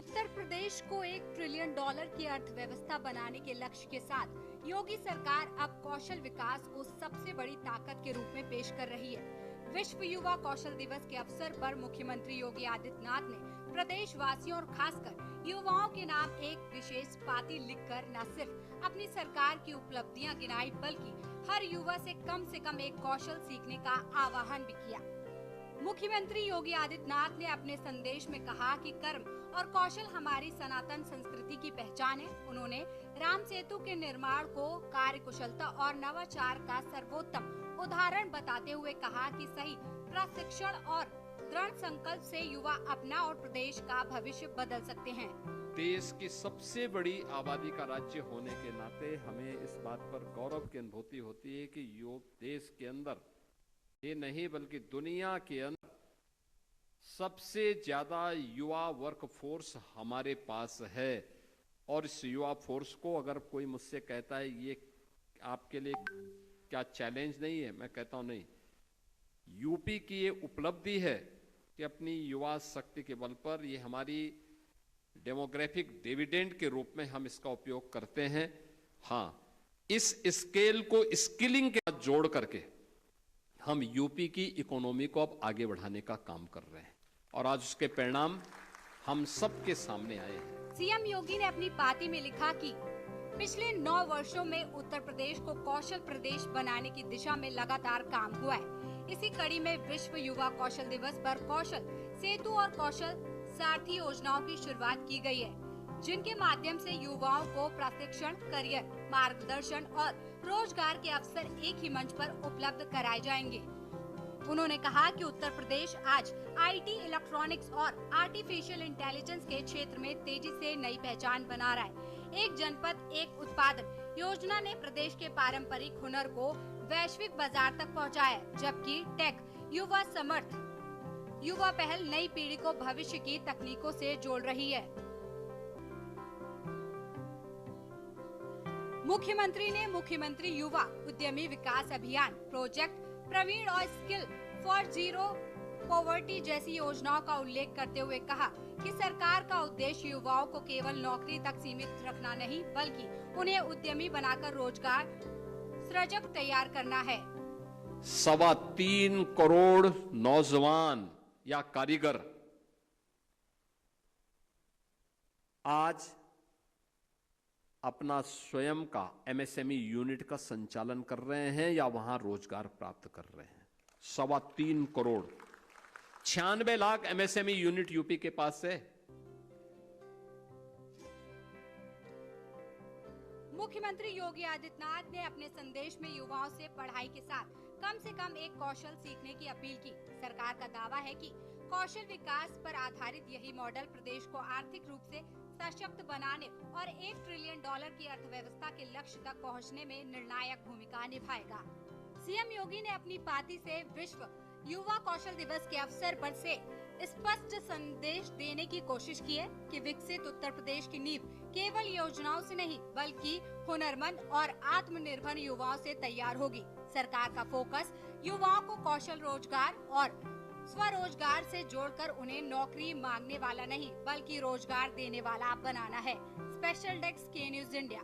उत्तर प्रदेश को $1 ट्रिलियन की अर्थव्यवस्था बनाने के लक्ष्य के साथ योगी सरकार अब कौशल विकास को सबसे बड़ी ताकत के रूप में पेश कर रही है। विश्व युवा कौशल दिवस के अवसर पर मुख्यमंत्री योगी आदित्यनाथ ने प्रदेश वासियों और खासकर युवाओं के नाम एक विशेष पाती लिखकर न सिर्फ अपनी सरकार की उपलब्धियां गिनाई, बल्कि हर युवा से कम एक कौशल सीखने का आह्वान भी किया। मुख्यमंत्री योगी आदित्यनाथ ने अपने संदेश में कहा कि कर्म और कौशल हमारी सनातन संस्कृति की पहचान है। उन्होंने राम सेतु के निर्माण को कार्यकुशलता और नवाचार का सर्वोत्तम उदाहरण बताते हुए कहा कि सही प्रशिक्षण और दृढ़ संकल्प से युवा अपना और प्रदेश का भविष्य बदल सकते हैं। देश की सबसे बड़ी आबादी का राज्य होने के नाते हमें इस बात पर गौरव की अनुभूति होती है कि देश के अंदर ये नहीं बल्कि दुनिया के अंदर सबसे ज्यादा युवा वर्कफोर्स हमारे पास है। और इस युवा फोर्स को अगर कोई मुझसे कहता है ये आपके लिए क्या चैलेंज नहीं है, मैं कहता हूं नहीं। यूपी की ये उपलब्धि है कि अपनी युवा शक्ति के बल पर ये हमारी डेमोग्राफिक डिविडेंड के रूप में हम इसका उपयोग करते हैं। हाँ, इस स्केल को स्किलिंग के साथ जोड़ करके हम यूपी की इकोनॉमी को अब आगे बढ़ाने का काम कर रहे हैं और आज उसके परिणाम हम सबके सामने आए हैं। सीएम योगी ने अपनी पाती में लिखा कि पिछले 9 वर्षों में उत्तर प्रदेश को कौशल प्रदेश बनाने की दिशा में लगातार काम हुआ है। इसी कड़ी में विश्व युवा कौशल दिवस पर कौशल सेतु और कौशल सारथी योजनाओं की शुरुआत की गई है, जिनके माध्यम से युवाओं को प्रशिक्षण, करियर मार्गदर्शन और रोजगार के अवसर एक ही मंच पर उपलब्ध कराए जाएंगे। उन्होंने कहा कि उत्तर प्रदेश आज आईटी, इलेक्ट्रॉनिक्स और आर्टिफिशियल इंटेलिजेंस के क्षेत्र में तेजी से नई पहचान बना रहा है। एक जनपद एक उत्पादन योजना ने प्रदेश के पारंपरिक हुनर को वैश्विक बाजार तक पहुंचाया, जबकि टेक युवा समर्थ युवा पहल नई पीढ़ी को भविष्य की तकनीकों से जोड़ रही है। मुख्यमंत्री ने मुख्यमंत्री युवा उद्यमी विकास अभियान, प्रोजेक्ट प्रवीण और स्किल फॉर जीरो पॉवर्टी जैसी योजनाओं का उल्लेख करते हुए कहा कि सरकार का उद्देश्य युवाओं को केवल नौकरी तक सीमित रखना नहीं, बल्कि उन्हें उद्यमी बनाकर रोजगार सृजक तैयार करना है। 3.25 करोड़ नौजवान या कारीगर आज अपना स्वयं का एमएसएमई यूनिट का संचालन कर रहे हैं या वहां रोजगार प्राप्त कर रहे हैं। 3.25 crore, 96 lakh MSME unit UP के पास है। मुख्यमंत्री योगी आदित्यनाथ ने अपने संदेश में युवाओं से पढ़ाई के साथ कम एक कौशल सीखने की अपील की। सरकार का दावा है कि कौशल विकास पर आधारित यही मॉडल प्रदेश को आर्थिक रूप से सशक्त बनाने और $1 ट्रिलियन की अर्थव्यवस्था के लक्ष्य तक पहुंचने में निर्णायक भूमिका निभाएगा। सीएम योगी ने अपनी पार्टी से विश्व युवा कौशल दिवस के अवसर पर से स्पष्ट संदेश देने की कोशिश की है कि विकसित उत्तर प्रदेश की नींव केवल योजनाओं से नहीं, बल्कि हुनरमंद और आत्मनिर्भर युवाओं से तैयार होगी। सरकार का फोकस युवाओं को कौशल रोजगार और स्वरोजगार से जोड़कर उन्हें नौकरी मांगने वाला नहीं, बल्कि रोजगार देने वाला बनाना है। स्पेशल डेस्क के न्यूज़ इंडिया।